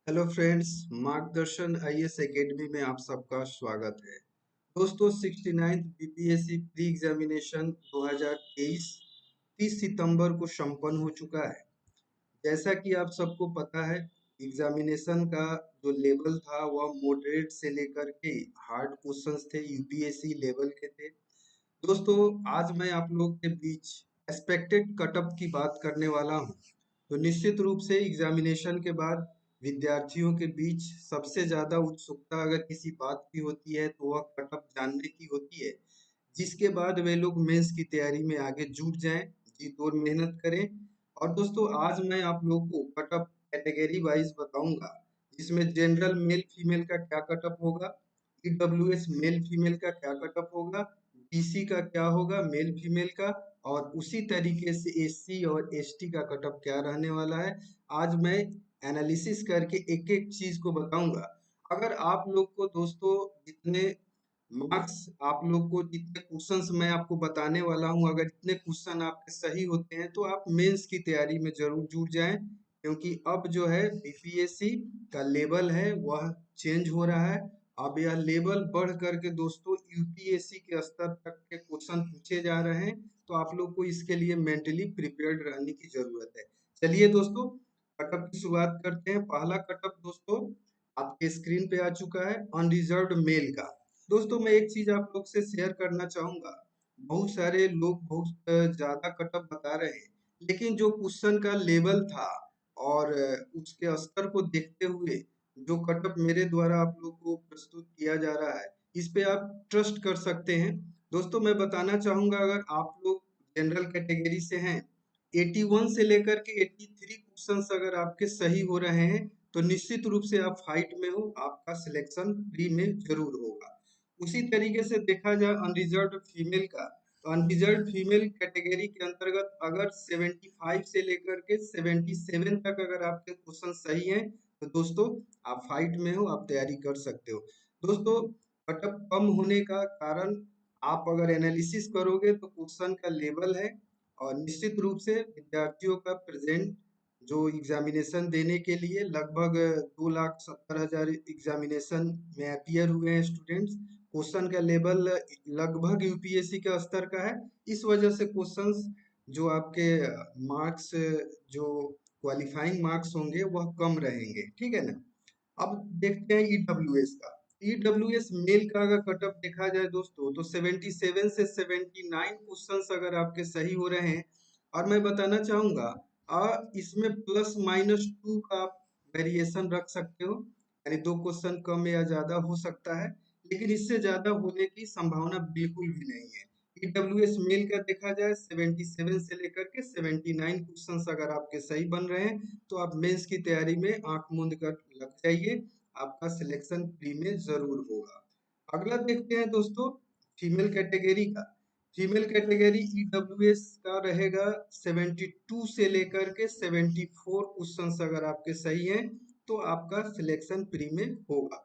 Hello friends, मार्गदर्शन IAS academy में आप सबका स्वागत है। दोस्तों, 69th बीपीएससी प्री एग्जामिनेशन 2023 30 सितंबर को संपन्न हो चुका है। जैसा कि आप सबको पता है, एग्जामिनेशन का जो लेवल था वह मॉडरेट से लेकर के हार्ड क्वेश्चंस थे, यूपीएससी लेवल के थे। दोस्तों, आज मैं आप लोग के बीच एक्सपेक्टेड कटअप की बात करने वाला हूं। तो निश्चित रूप से एग्जामिनेशन के बाद विद्यार्थियों के बीच सबसे ज्यादा उत्सुकता अगर किसी बात की होती है तो वह कटअप जानने की होती है, जिसके बाद वे लोग मेंस की तैयारी में आगे जुट जाएं, जी तोड़ मेहनत करें। और दोस्तों, आज मैं आप लोग को कटअप कैटेगरी वाइज बताऊंगा, जिसमें जनरल मेल फीमेल का क्या कटअप होगा, ईडब्ल्यूएस मेल फीमेल का क्या कटअप होगा, बीसी का क्या होगा मेल फीमेल का, और उसी तरीके से एससी और एसटी का कटअप क्या रहने वाला है। आज मैं एनालिसिस करके एक एक चीज को बताऊंगा। अगर आप लोग को दोस्तों जितने मार्क्स, आप लोग को जितने क्वेश्चंस मैं आपको बताने वाला हूं, अगर इतने क्वेश्चन आपके सही होते हैं तो आप मेंस की तैयारी में जरूर जुट जाएं, क्योंकि अब जो है बीपीएससी का लेवल है वह चेंज हो रहा है। अब यह लेवल बढ़ करके दोस्तों यूपीएससी के स्तर तक के क्वेश्चन पूछे जा रहे हैं। तो आप लोग को इसके लिए मेंटली प्रिपेयर्ड रहने की जरूरत है। चलिए दोस्तों, कटअप की शुरुआत करते हैं। पहला कटअप दोस्तों आपके स्क्रीन पे आ चुका है, अनरिजर्व्ड मेल का। दोस्तों, मैं एक चीज आप लोग से शेयर करना चाहूंगा। बहुत सारे लोग बहुत ज्यादा कटअप बता रहे हैं, लेकिन जो क्वेश्चन का लेवल था और उसके स्तर को देखते हुए जो कटअप मेरे द्वारा आप लोग को प्रस्तुत किया जा रहा है, इस पे आप ट्रस्ट कर सकते हैं। दोस्तों, मैं बताना चाहूंगा, अगर आप लोग जनरल कैटेगरी से हैं, 81 से लेकर के 83 क्वेश्चंस अगर आपके सही हो रहे हैं तो निश्चित रूप से आप फाइट में हो, आपका सिलेक्शन प्री में जरूर होगा। उसी तरीके से देखा जाए अनरिजर्व्ड फीमेल का, तो अनरिजर्व्ड फीमेल कैटेगरी के अंतर्गत अगर 75 से लेकर के 77 तक अगर आपके क्वेश्चन सही हैं तो दोस्तों आप फाइट में हो, आप तैयारी कर सकते हो। दोस्तों, कटअप कम होने का कारण आप अगर एनालिसिस करोगे तो क्वेश्चन का लेवल है, और निश्चित रूप से विद्यार्थियों का प्रेजेंट जो एग्जामिनेशन देने के लिए लगभग 2,70,000 एग्जामिनेशन में अपियर हुए हैं स्टूडेंट्स। क्वेश्चन का लेवल लगभग यूपीएससी के स्तर का है। इस वजह से क्वेश्चंस जो आपके मार्क्स, जो क्वालिफाइंग मार्क्स होंगे वह कम रहेंगे, ठीक है ना। अब देखते हैं ईडब्ल्यूएस का। ईडब्ल्यूएस मेल का अगर कटअप देखा जाए दोस्तों तो 77 से 79 क्वेश्चंस अगर आपके सही हो रहे हैं, और मैं बताना चाहूंगा इसमें प्लस माइनस 2 का आप वेरिएशन रख सकते हो, यानी दो क्वेश्चन कम या ज्यादा हो सकता है, लेकिन इससे ज्यादा होने की संभावना बिल्कुल भी नहीं है। ईडब्ल्यूएस मेल का देखा जाए 77 से लेकर के 79 क्वेश्चंस अगर आपके सही बन रहे हैं तो आप मेंस की तैयारी में आंख मूंद कर लग जाइए, आपका सिलेक्शन प्री में जरूर होगा। अगला देखते हैं दोस्तों फीमेल कैटेगरी का। फीमेल कैटेगरी ईडब्ल्यूएस का रहेगा 72 से लेकर के 74 क्वेश्चंस अगर आपके सही हैं तो आपका सिलेक्शन प्री में होगा।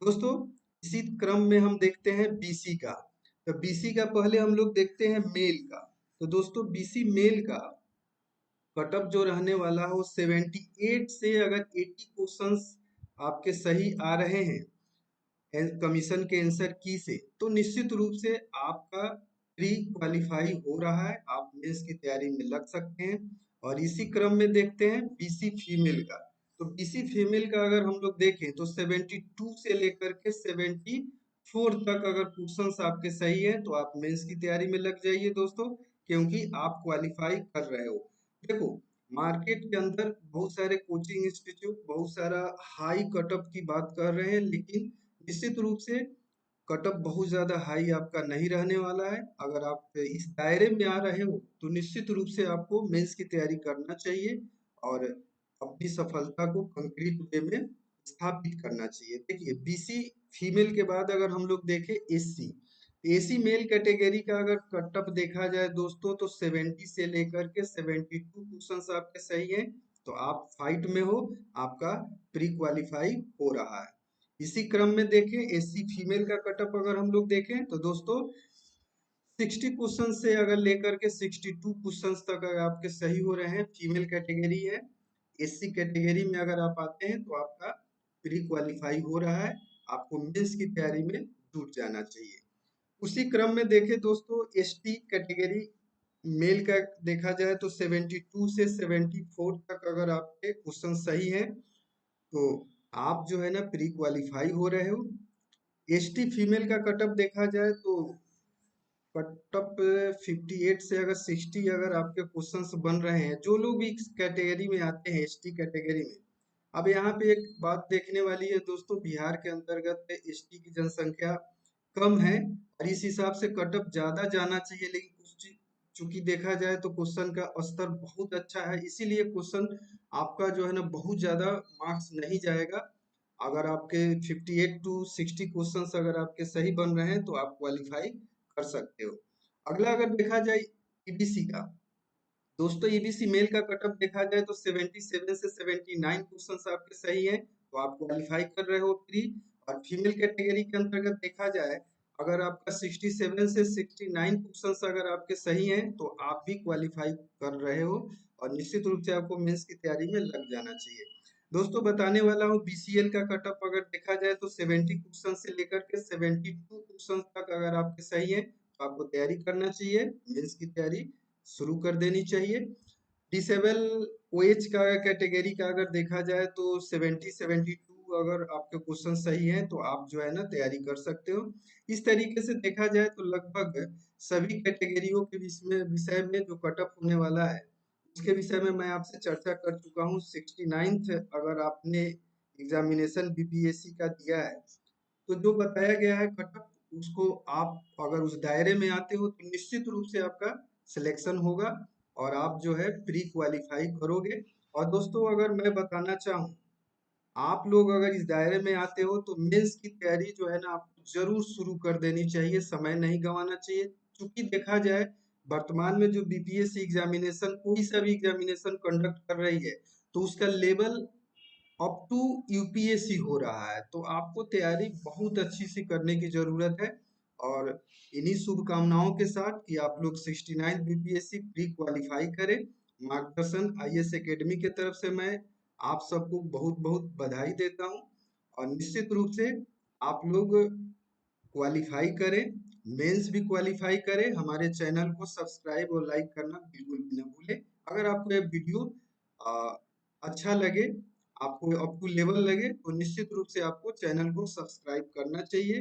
दोस्तों, इसी क्रम में हम देखते हैं बीसी का। तो बीसी का पहले हम लोग देखते हैं मेल का। तो दोस्तों, बीसी मेल का कटअप जो रहने वाला है वो 78 से अगर 80 क्वेश्चंस आपके सही आ रहे हैं कमीशन के आंसर की से, तो निश्चित रूप से आपका प्री क्वालिफाई हो रहा है, आप मेंस की तैयारी में लग सकते हैं। और इसी क्रम में देखते हैं बीसी फीमेल का। तो बीसी फीमेल का अगर हम लोग देखें तो 72 से लेकर के 74 तक अगर क्वेश्चंस आपके सही है तो आप मेंस की तैयारी में लग जाइए दोस्तों, क्योंकि आप क्वालिफाई कर रहे हो। देखो, मार्केट के अंदर बहुत सारे कोचिंग इंस्टीट्यूट बहुत सारा हाई कटअप की बात कर रहे हैं, लेकिन निश्चित रूप से कटअप बहुत ज्यादा हाई आपका नहीं रहने वाला है। अगर आप इस दायरे में आ रहे हो तो निश्चित रूप से आपको मेंस की तैयारी करना चाहिए और अपनी सफलता को कंक्रीट वे में स्थापित करना चाहिए। देखिए, बीसी फीमेल के बाद अगर हम लोग देखें एससी, एसी मेल कैटेगरी का अगर कटअप देखा जाए दोस्तों तो 70 से लेकर के 72 क्वेश्चंस आपके सही हैं तो आप फाइट में हो, आपका प्री क्वालिफाई हो रहा है। इसी क्रम में देखें एससी फीमेल का कटअप अगर हम लोग देखें तो दोस्तों 60 क्वेश्चन से अगर लेकर के 62 क्वेश्चन तक अगर आपके सही हो रहे हैं, फीमेल कैटेगरी है। एससी कैटेगरी में अगर आप आते हैं तो आपका प्री क्वालिफाई हो रहा है, आपको मेंस की तैयारी में जुट जाना चाहिए। उसी क्रम में देखें दोस्तों, एसटी कैटेगरी मेल का देखा जाए तो 72 से 74 तक अगर आपके क्वेश्चन सही है तो आप जो है ना प्री क्वालिफाई हो रहे हो। एसटी फीमेल का कटअप देखा जाए तो कटअप 58 से अगर 60 अगर आपके क्वेश्चंस बन रहे हैं, जो लोग भी इस कैटेगरी में आते हैं एसटी कैटेगरी में। अब यहाँ पे एक बात देखने वाली है दोस्तों, बिहार के अंतर्गत एसटी की जनसंख्या कम है और इस हिसाब से कटअप ज्यादा जाना चाहिए, लेकिन कुछ चूंकि देखा जाए तो क्वेश्चन का स्तर बहुत अच्छा है, इसीलिए क्वेश्चन आपका जो है ना बहुत ज्यादा मार्क्स नहीं जाएगा। अगर आपके 58 टू 60 क्वेश्चंस अगर आपके सही बन रहे हैं तो आप क्वालिफाई कर सकते हो। अगला अगर देखा जाए ईबीसी का, दोस्तों ईबीसी मेल का कटअप देखा जाए तो 77 से 79 क्वेश्चंस आपके सही हैं तो आप क्वालिफाई कर रहे हो प्री। और फीमेल कैटेगरी के अंतर्गत देखा जाए, अगर आपका 67 से 69 क्वेश्चंस अगर आपके सही हैं तो आप भी क्वालिफाई कर रहे हो और निश्चित रूप से आपको मेंस की तैयारी में लग जाना चाहिए। दोस्तों बताने वाला हूँ बीसीएल का कटअप अगर देखा जाए तो 70 क्वेश्चन से लेकर के 72 क्वेश्चन तक अगर आपके सही है तो आपको तैयारी करना चाहिए, मेंस की तैयारी शुरू कर देनी चाहिए। डिसेबल ओएच का कैटेगरी का अगर देखा जाए तो 72 अगर आपके क्वेश्चन सही है तो आप जो है ना तैयारी कर सकते हो। इस तरीके से देखा जाए तो लगभग सभी कैटेगरियों के विषय में जो कटअप होने वाला है उसके विषय में मैं आपसे चर्चा कर चुका हूँ। 69th अगर आपने एग्जामिनेशन बीपीएससी का दिया है तो जो बताया गया है कटअप, उसको आप अगर उस दायरे में आते हो तो निश्चित रूप से आपका सिलेक्शन होगा और आप जो है प्री क्वालिफाई करोगे। और दोस्तों अगर मैं बताना चाहूँ, आप लोग अगर इस दायरे में आते हो तो मेंस की तैयारी जो है ना आपको जरूर शुरू कर देनी चाहिए, समय नहीं गंवाना चाहिए। क्योंकि देखा जाए वर्तमान में जो बीपीएससी एग्जामिनेशन कोई सा भी एग्जामिनेशन कंडक्ट कर रही है तो उसका लेवल अप टू यूपीएससी हो रहा है, तो आपको तैयारी बहुत अच्छी सी करने की जरूरत है। और इन्हीं शुभकामनाओं के साथ कि आप लोग 69 बीपीएससी प्री क्वालिफाई करें, मार्गदर्शन आईएएस एकेडमी की तरफ से मैं आप सबको बहुत बहुत बधाई देता हूं। और निश्चित रूप से आप लोग क्वालिफाई करें, मेंस भी क्वालिफाई करें। हमारे चैनल को सब्सक्राइब और लाइक करना बिल्कुल भी ना भूलें। अगर आपको ये वीडियो आ, अच्छा लगे, आपको अप टू लेवल लगे तो निश्चित रूप से आपको चैनल को सब्सक्राइब करना चाहिए,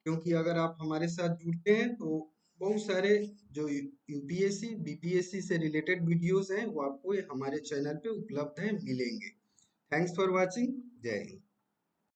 क्योंकि अगर आप हमारे साथ जुड़ते हैं तो बहुत सारे जो यूपीएससी बीपीएससी से रिलेटेड वीडियोस हैं वो आपको हमारे चैनल पे उपलब्ध हैं, मिलेंगे। Thanks for watching. जय हिंद।